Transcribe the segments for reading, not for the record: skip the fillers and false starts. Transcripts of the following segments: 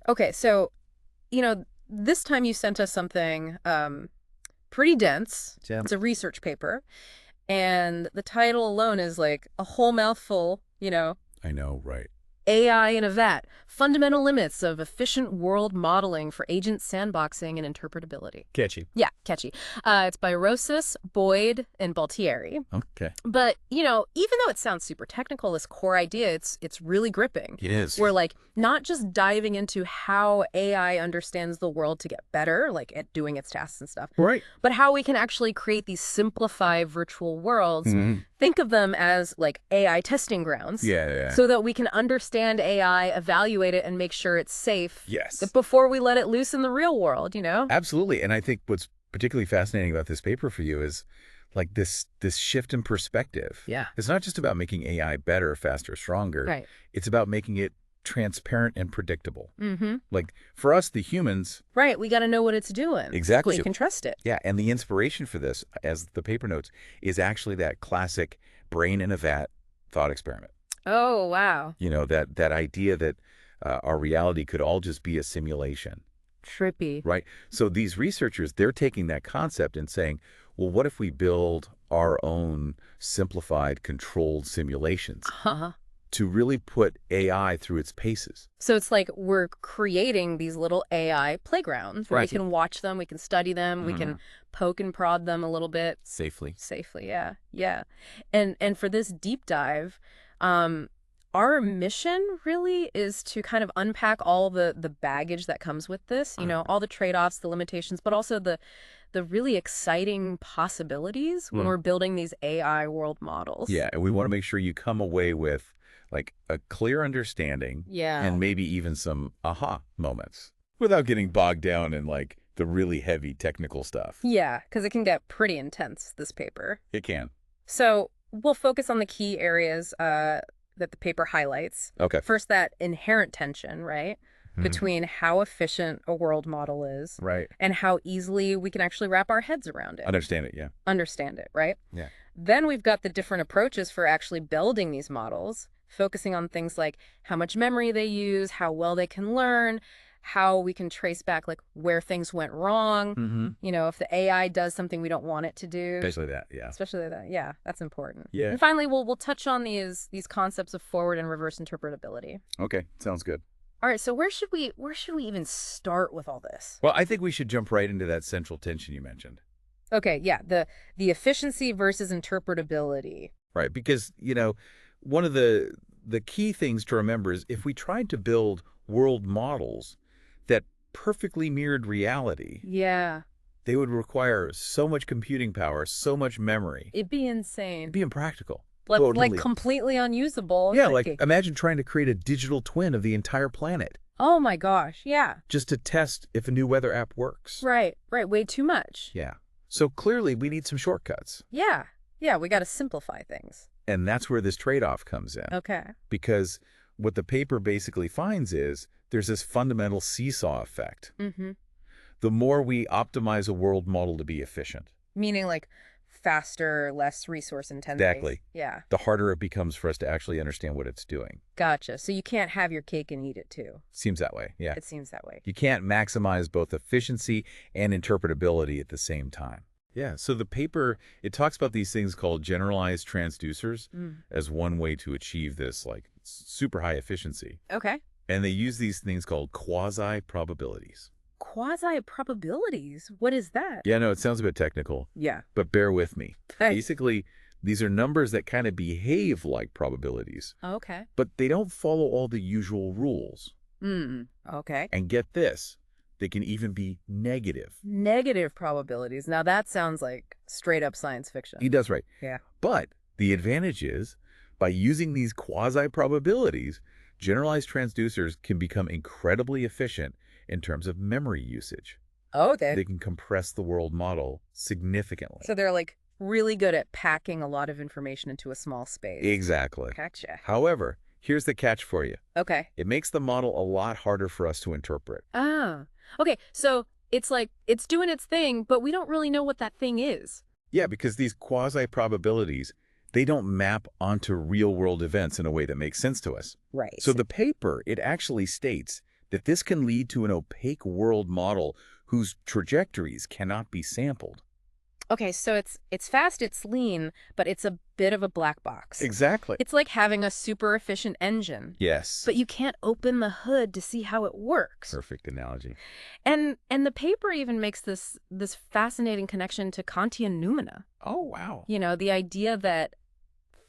Okay, so, this time you sent us something pretty dense. Yeah. It's a research paper, and the title alone is like a whole mouthful. I know, right. AI in a vat, fundamental limits of efficient world modeling for agent sandboxing and interpretability. Catchy. Yeah, catchy. It's by Rosas, Boyd, and Baltieri. Okay. But, even though it sounds super technical, this core idea, it's really gripping. It is. We're like not just diving into how AI understands the world to get better, like at doing its tasks and stuff, Right. but how we can actually create these simplified virtual worlds. Mhm. Think of them as like AI testing grounds. Yeah. So that we can understand AI, evaluate it, and make sure it's safe. Yes. Before we let it loose in the real world. Absolutely. And I think what's particularly fascinating about this paper for you is like this shift in perspective. Yeah. It's not just about making AI better, faster, stronger. Right. It's about making it transparent and predictable. Mm-hmm. Like for us, the humans. Right. We got to know what it's doing. Exactly. So you can trust it. Yeah. And the inspiration for this, as the paper notes, is actually that classic brain in a vat thought experiment. Oh, wow. That idea that our reality could all just be a simulation. Trippy. Right. So these researchers, they're taking that concept and saying, well, what if we build our own simplified, controlled simulations to really put AI through its paces? So it's like we're creating these little AI playgrounds where we Right. can watch them, we can study them, we can poke and prod them a little bit. Safely. Safely, yeah. Yeah. And for this deep dive, our mission really is to kind of unpack all the baggage that comes with this, all the trade-offs, the limitations, but also the really exciting possibilities when we're building these AI world models. Yeah. And we want to make sure you come away with like a clear understanding and maybe even some aha moments without getting bogged down in like the really heavy technical stuff. Yeah, because it can get pretty intense, this paper. It can. So we'll focus on the key areas that the paper highlights. Okay. First, that inherent tension, right? Between how efficient a world model is Right. and how easily we can actually wrap our heads around it. Understand it. Yeah. Understand it, right? Yeah. Then we've got the different approaches for actually building these models, focusing on things like how much memory they use, how well they can learn, how we can trace back like where things went wrong. If the AI does something we don't want it to do. Especially that. Yeah. Especially that. Yeah, that's important. Yeah. And finally, we'll touch on these concepts of forward and reverse interpretability. Okay. Sounds good. All right, so where should we even start with all this? Well, I think we should jump right into that central tension you mentioned. Okay, yeah, the efficiency versus interpretability. Right, because, one of the key things to remember is if we tried to build world models that perfectly mirrored reality, Yeah. they would require so much computing power, so much memory. It'd be insane. It'd be impractical. Like Totally. completely unusable. Yeah, like imagine trying to create a digital twin of the entire planet Oh my gosh, yeah. just to test if a new weather app works. Right, way too much. Yeah. So clearly we need some shortcuts. Yeah, we got to simplify things. And that's where this trade-off comes in. Okay. Because what the paper basically finds is there's this fundamental seesaw effect. The more we optimize a world model to be efficient. Meaning like faster, less resource intensive. Exactly. Yeah. The harder it becomes for us to actually understand what it's doing. Gotcha. So you can't have your cake and eat it too. Seems that way, yeah. It seems that way. You can't maximize both efficiency and interpretability at the same time. Yeah, so the paper, it talks about these things called generalized transducers as one way to achieve this like super high efficiency. Okay. And they use these things called quasi-probabilities. Quasi-probabilities? What is that? Yeah, no, it sounds a bit technical. Yeah. But bear with me. Hey. Basically, these are numbers that kind of behave like probabilities, Okay. but they don't follow all the usual rules. Okay. And get this, they can even be negative. Negative probabilities. Now that sounds like straight up science fiction. He does right. Yeah. But the advantage is, by using these quasi-probabilities, generalized transducers can become incredibly efficient in terms of memory usage. Oh, They can compress the world model significantly. so they're like really good at packing a lot of information into a small space. Exactly. Gotcha. However, here's the catch for you. Okay. It makes the model a lot harder for us to interpret. Ah. Okay, so it's like it's doing its thing, but we don't really know what that thing is. Yeah, because these quasi-probabilities, they don't map onto real-world events in a way that makes sense to us. Right. So the paper, it actually states that this can lead to an opaque world model whose trajectories cannot be sampled. Okay, so it's fast, it's lean, but it's a bit of a black box. Exactly. It's like having a super efficient engine, Yes. but you can't open the hood to see how it works. Perfect analogy. And the paper even makes this fascinating connection to Kantian noumena. Oh, wow. You know, the idea that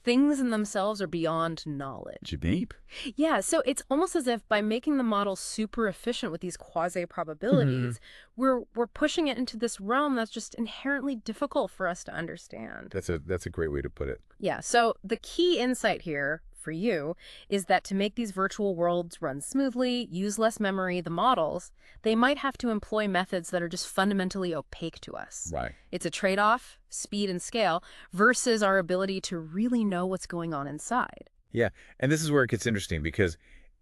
things in themselves are beyond knowledge. Deep. Yeah, so it's almost as if by making the model super efficient with these quasi-probabilities, we're pushing it into this realm that's just inherently difficult for us to understand. That's a great way to put it. Yeah, so the key insight here for you is that to make these virtual worlds run smoothly, use less memory, the models, they might have to employ methods that are just fundamentally opaque to us. Right. It's a trade-off, speed and scale, versus our ability to really know what's going on inside. Yeah, and this is where it gets interesting because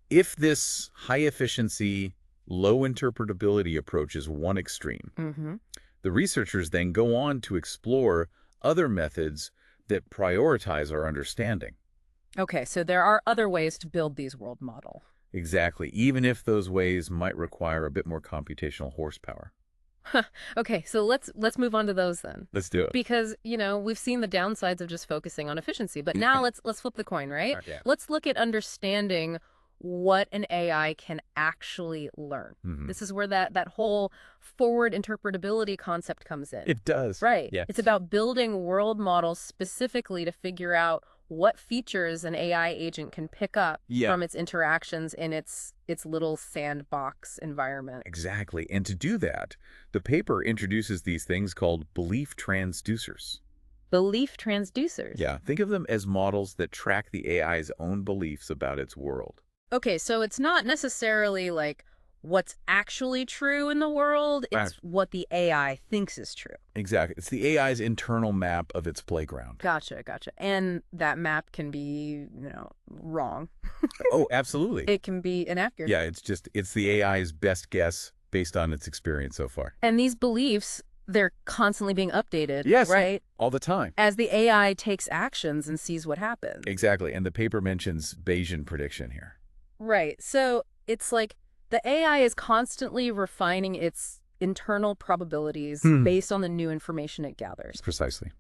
if this high-efficiency, low-interpretability approach is one extreme, the researchers then go on to explore other methods that prioritize our understanding. Okay, so there are other ways to build these world models. Exactly, even if those ways might require a bit more computational horsepower. Okay, so let's move on to those then. Let's do it. Because, you know, we've seen the downsides of just focusing on efficiency, but now let's flip the coin, right? Yeah. Let's look at understanding what an AI can actually learn. This is where that whole forward interpretability concept comes in. It does. Right. Yeah. It's about building world models specifically to figure out what features an AI agent can pick up from its interactions in its little sandbox environment. Exactly. And to do that, the paper introduces these things called belief transducers. Belief transducers? Yeah. Think of them as models that track the AI's own beliefs about its world. Okay, so it's not necessarily like what's actually true in the world, it's what the AI thinks is true. Exactly. It's the AI's internal map of its playground. Gotcha. And that map can be, wrong. Oh, absolutely. It can be inaccurate. Yeah, it's the AI's best guess based on its experience so far. And these beliefs, they're constantly being updated, yes, right? All the time. As the AI takes actions and sees what happens. Exactly. And the paper mentions Bayesian prediction here. Right. So it's like the AI is constantly refining its internal probabilities based on the new information it gathers. Precisely.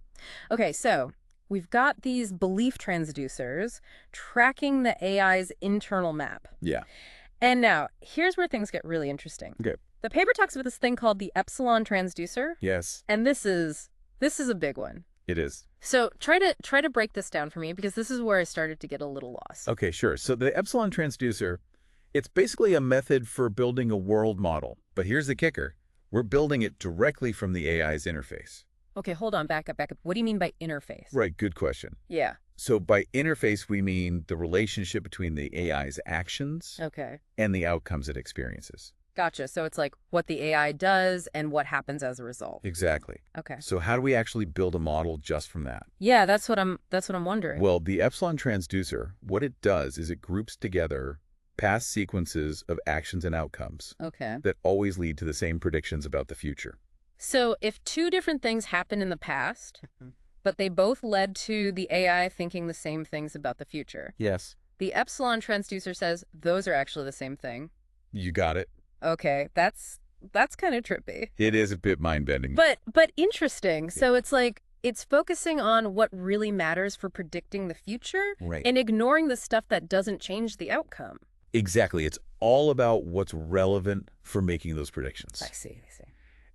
Okay, so we've got these belief transducers tracking the AI's internal map. Yeah. And now, here's where things get really interesting. Okay. The paper talks about this thing called the ϵ-transducer. Yes. And this is a big one. It is. So try to break this down for me, because this is where I started to get a little lost. Okay, sure. So the ϵ-transducer, it's basically a method for building a world model. But here's the kicker. We're building it directly from the AI's interface. Okay, hold on, back up. What do you mean by interface? Right, good question. Yeah. So by interface, we mean the relationship between the AI's actions and the outcomes it experiences. Gotcha. So it's like what the AI does and what happens as a result. Exactly. Okay. So how do we actually build a model just from that? Yeah, that's what I'm wondering. Well, the ϵ-transducer, what it does is it groups together past sequences of actions and outcomes that always lead to the same predictions about the future. So if two different things happened in the past, but they both led to the AI thinking the same things about the future. Yes. The ϵ-transducer says those are actually the same thing. You got it. Okay, that's kind of trippy. It is a bit mind-bending. But interesting. So it's like it's focusing on what really matters for predicting the future and ignoring the stuff that doesn't change the outcome. Exactly. It's all about what's relevant for making those predictions. I see.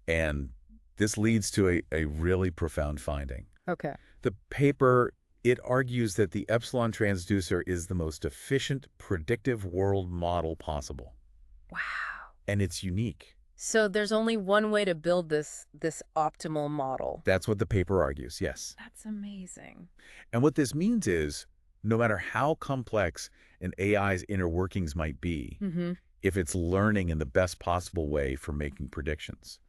And this leads to a really profound finding. Okay. The paper, it argues that the ϵ-transducer is the most efficient predictive world model possible. Wow. And it's unique. So there's only one way to build this optimal model. That's what the paper argues, yes. That's amazing. And what this means is, no matter how complex an AI's inner workings might be, if it's learning in the best possible way for making predictions,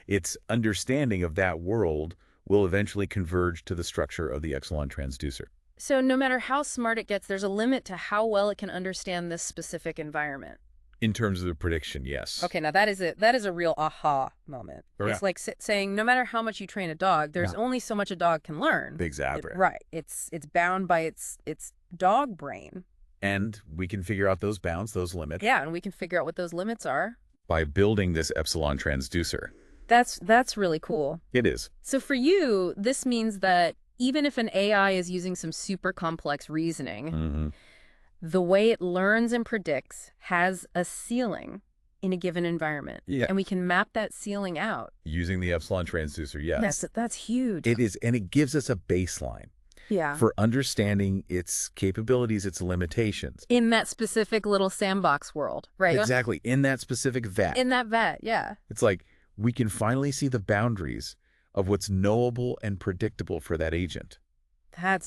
its understanding of that world will eventually converge to the structure of the ϵ-transducer. So no matter how smart it gets, there's a limit to how well it can understand this specific environment. In terms of the prediction, yes. Okay, now that is a real aha moment. It's like saying no matter how much you train a dog, there's only so much a dog can learn. Exactly. Right. It's bound by its dog brain. And we can figure out those bounds, those limits, Yeah, and we can figure out what those limits are. by building this ϵ-transducer. That's really cool. It is. So for you, this means that even if an AI is using some super complex reasoning, the way it learns and predicts has a ceiling in a given environment. Yeah. And we can map that ceiling out. Using the ϵ-transducer, yes. That's huge. It is, and it gives us a baseline Yeah. for understanding its capabilities, its limitations. In that specific little sandbox world, right? Exactly. In that specific vat. In that vat, yeah. It's like we can finally see the boundaries of what's knowable and predictable for that agent.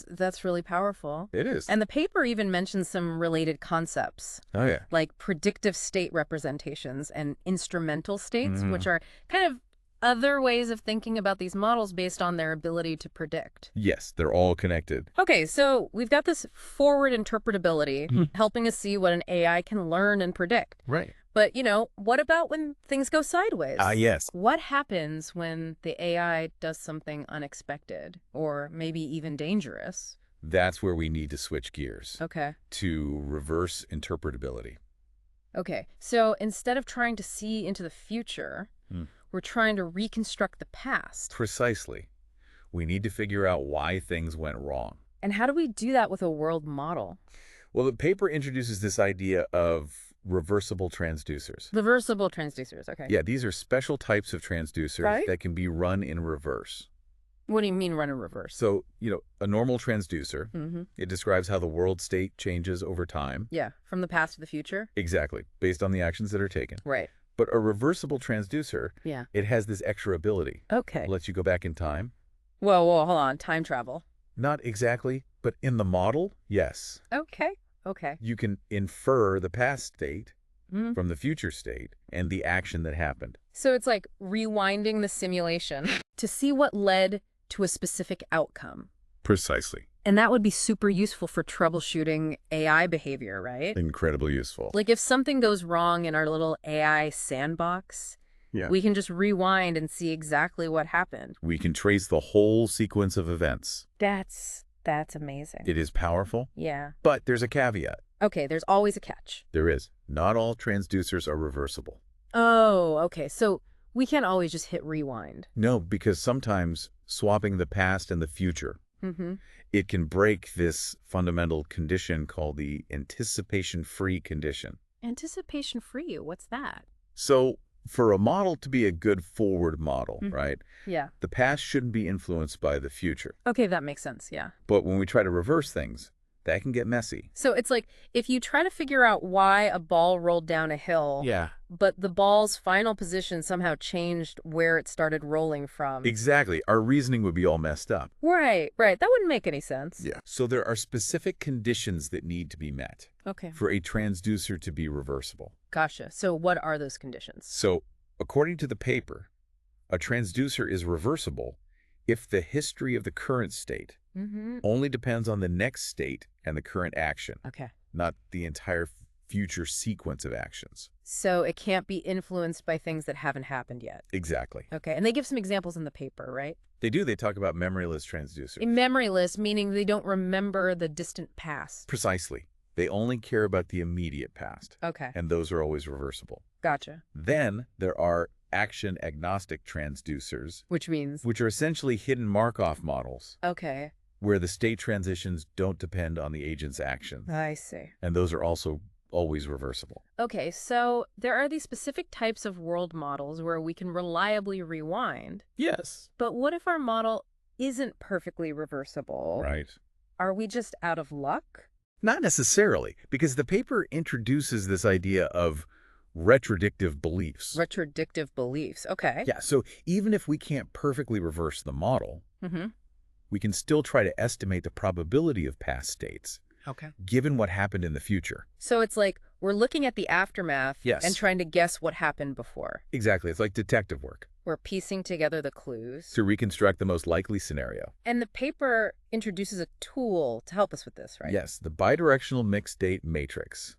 That's really powerful. It is. And the paper even mentions some related concepts, Oh, yeah. like predictive state representations and instrumental states, which are kind of other ways of thinking about these models based on their ability to predict. Yes, they're all connected. Okay, so we've got this forward interpretability helping us see what an AI can learn and predict. Right. But, what about when things go sideways? Yes. What happens when the AI does something unexpected or maybe even dangerous? That's where we need to switch gears Okay. to reverse interpretability. Okay, so instead of trying to see into the future, we're trying to reconstruct the past. Precisely. We need to figure out why things went wrong. And how do we do that with a world model? Well, the paper introduces this idea of reversible transducers. Reversible transducers, okay. Yeah, these are special types of transducers Right. that can be run in reverse. What do you mean run in reverse? So, a normal transducer, it describes how the world state changes over time. Yeah, from the past to the future? Exactly, based on the actions that are taken. Right. But a reversible transducer, Yeah. it has this extra ability. Okay. It lets you go back in time. Whoa, hold on. Time travel. Not exactly, but in the model, yes. Okay. You can infer the past state from the future state and the action that happened. So it's like rewinding the simulation to see what led to a specific outcome. Precisely. And that would be super useful for troubleshooting AI behavior, right? Incredibly useful. Like if something goes wrong in our little AI sandbox, we can just rewind and see exactly what happened. We can trace the whole sequence of events. That's amazing. It is powerful. Yeah. But there's a caveat. Okay, there's always a catch. There is. Not all transducers are reversible. Oh, okay. So we can't always just hit rewind. No, because sometimes swapping the past and the future, it can break this fundamental condition called the anticipation-free condition. Anticipation-free? What's that? So for a model to be a good forward model, right? Yeah. The past shouldn't be influenced by the future. Okay, that makes sense. Yeah. But when we try to reverse things, that can get messy. So it's like if you try to figure out why a ball rolled down a hill, but the ball's final position somehow changed where it started rolling from. Exactly. Our reasoning would be all messed up. Right. That wouldn't make any sense. Yeah. So there are specific conditions that need to be met Okay. for a transducer to be reversible. Gotcha. So what are those conditions? So according to the paper, a transducer is reversible if the history of the current state only depends on the next state and the current action, Okay. not the entire future sequence of actions. So it can't be influenced by things that haven't happened yet. Exactly. Okay. And they give some examples in the paper, right? They do. They talk about memoryless transducers. Memoryless, meaning they don't remember the distant past. Precisely. They only care about the immediate past. Okay. And those are always reversible. Gotcha. Then there are action-agnostic transducers, Which means? which are essentially hidden Markov models, Okay. where the state transitions don't depend on the agent's actions. I see. And those are also always reversible. Okay, so there are these specific types of world models where we can reliably rewind. Yes. But what if our model isn't perfectly reversible? Right. Are we just out of luck? Not necessarily, because the paper introduces this idea of retrodictive beliefs. Retrodictive beliefs. Okay. Yeah, so even if we can't perfectly reverse the model, we can still try to estimate the probability of past states, given what happened in the future. So it's like we're looking at the aftermath Yes. and trying to guess what happened before. Exactly. It's like detective work We're piecing together the clues. to reconstruct the most likely scenario. And the paper introduces a tool to help us with this, right? Yes, the bidirectional mixed state matrix,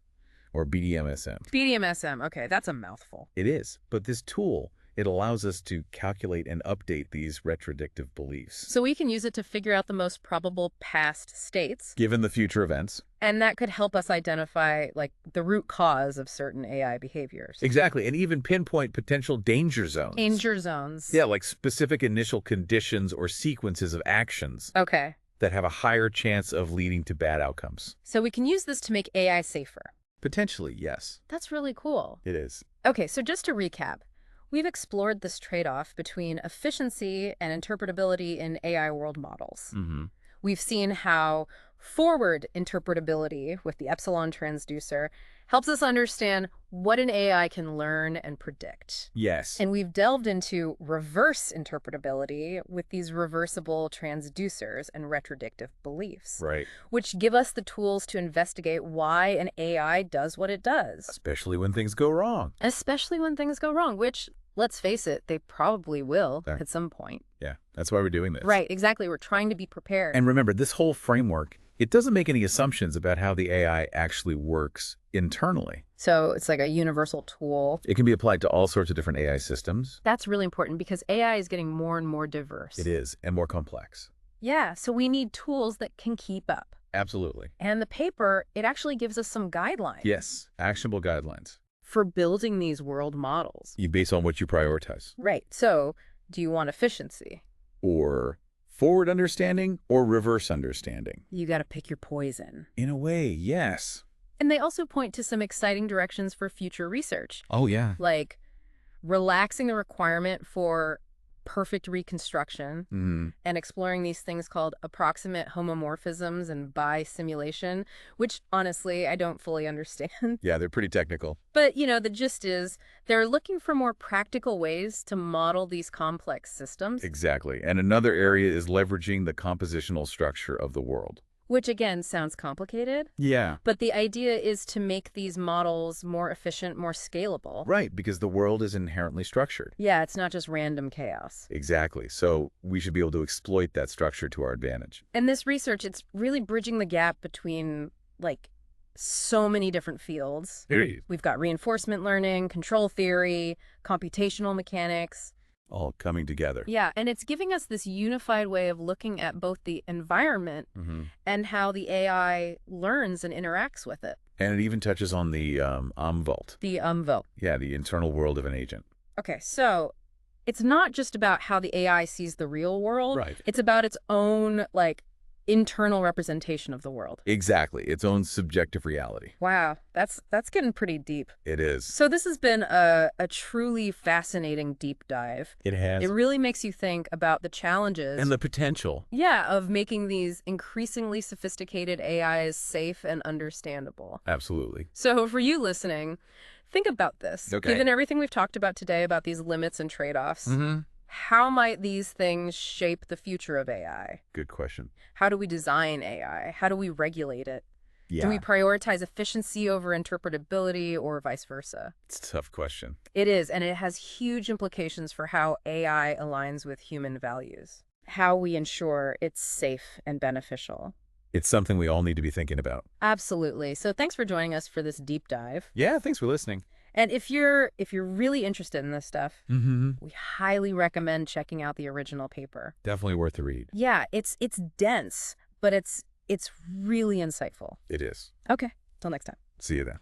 or BDMSM. BDMSM. Okay, that's a mouthful. It is, but this tool, it allows us to calculate and update these retrodictive beliefs. So we can use it to figure out the most probable past states. Given the future events. And that could help us identify, like, the root cause of certain AI behaviors. Exactly, and even pinpoint potential danger zones. Danger zones. Yeah, like specific initial conditions or sequences of actions. Okay. That have a higher chance of leading to bad outcomes. So we can use this to make AI safer. Potentially, yes. That's really cool. It is. Okay, so just to recap, we've explored this trade-off between efficiency and interpretability in AI world models. We've seen how forward interpretability with the ϵ-transducer helps us understand what an AI can learn and predict. Yes. And we've delved into reverse interpretability with these reversible transducers and retrodictive beliefs. Right. Which give us the tools to investigate why an AI does what it does. Especially when things go wrong. Especially when things go wrong, which, let's face it, they probably will at some point. Yeah, that's why we're doing this. Right, exactly. We're trying to be prepared. And remember, this whole framework, it doesn't make any assumptions about how the AI actually works internally. So it's like a universal tool. It can be applied to all sorts of different AI systems. That's really important because AI is getting more and more diverse. It is, and more complex. Yeah, so we need tools that can keep up. Absolutely. And the paper, it actually gives us some guidelines. Yes, actionable guidelines. For building these world models. You base on what you prioritize. Right. So do you want efficiency? Or forward understanding or reverse understanding? You got to pick your poison. In a way, yes. And they also point to some exciting directions for future research. Oh, yeah. Like relaxing the requirement for perfect reconstruction and exploring these things called approximate homomorphisms and bi-simulation, which honestly, I don't fully understand. Yeah, they're pretty technical. But, you know, the gist is they're looking for more practical ways to model these complex systems. Exactly. And another area is leveraging the compositional structure of the world. Which, again, sounds complicated. Yeah. But the idea is to make these models more efficient, more scalable. Right, because the world is inherently structured. Yeah, it's not just random chaos. Exactly. So we should be able to exploit that structure to our advantage. And this research, it's really bridging the gap between, like, so many different fields. Period. We've got reinforcement learning, control theory, computational mechanics. All coming together. Yeah, and it's giving us this unified way of looking at both the environment and how the AI learns and interacts with it. And it even touches on the Umwelt. The Umwelt. Yeah, the internal world of an agent. Okay, so it's not just about how the AI sees the real world. Right. It's about its own, like, internal representation of the world. Exactly. Its own subjective reality. Wow, that's getting pretty deep. It is. So this has been a truly fascinating deep dive. It has. It really makes you think about the challenges. And the potential. Yeah, of making these increasingly sophisticated AIs safe and understandable. Absolutely. So for you listening, think about this. Okay. Given everything we've talked about today about these limits and trade-offs, how might these things shape the future of AI? Good question. How do we design AI? How do we regulate it? Yeah. Do we prioritize efficiency over interpretability or vice versa? It's a tough question. It is, and it has huge implications for how AI aligns with human values, how we ensure it's safe and beneficial. It's something we all need to be thinking about. Absolutely. So thanks for joining us for this deep dive. Yeah, thanks for listening. And if you're really interested in this stuff, we highly recommend checking out the original paper. Definitely worth the read. Yeah, it's dense, but it's really insightful. It is. Okay, till next time. See you then.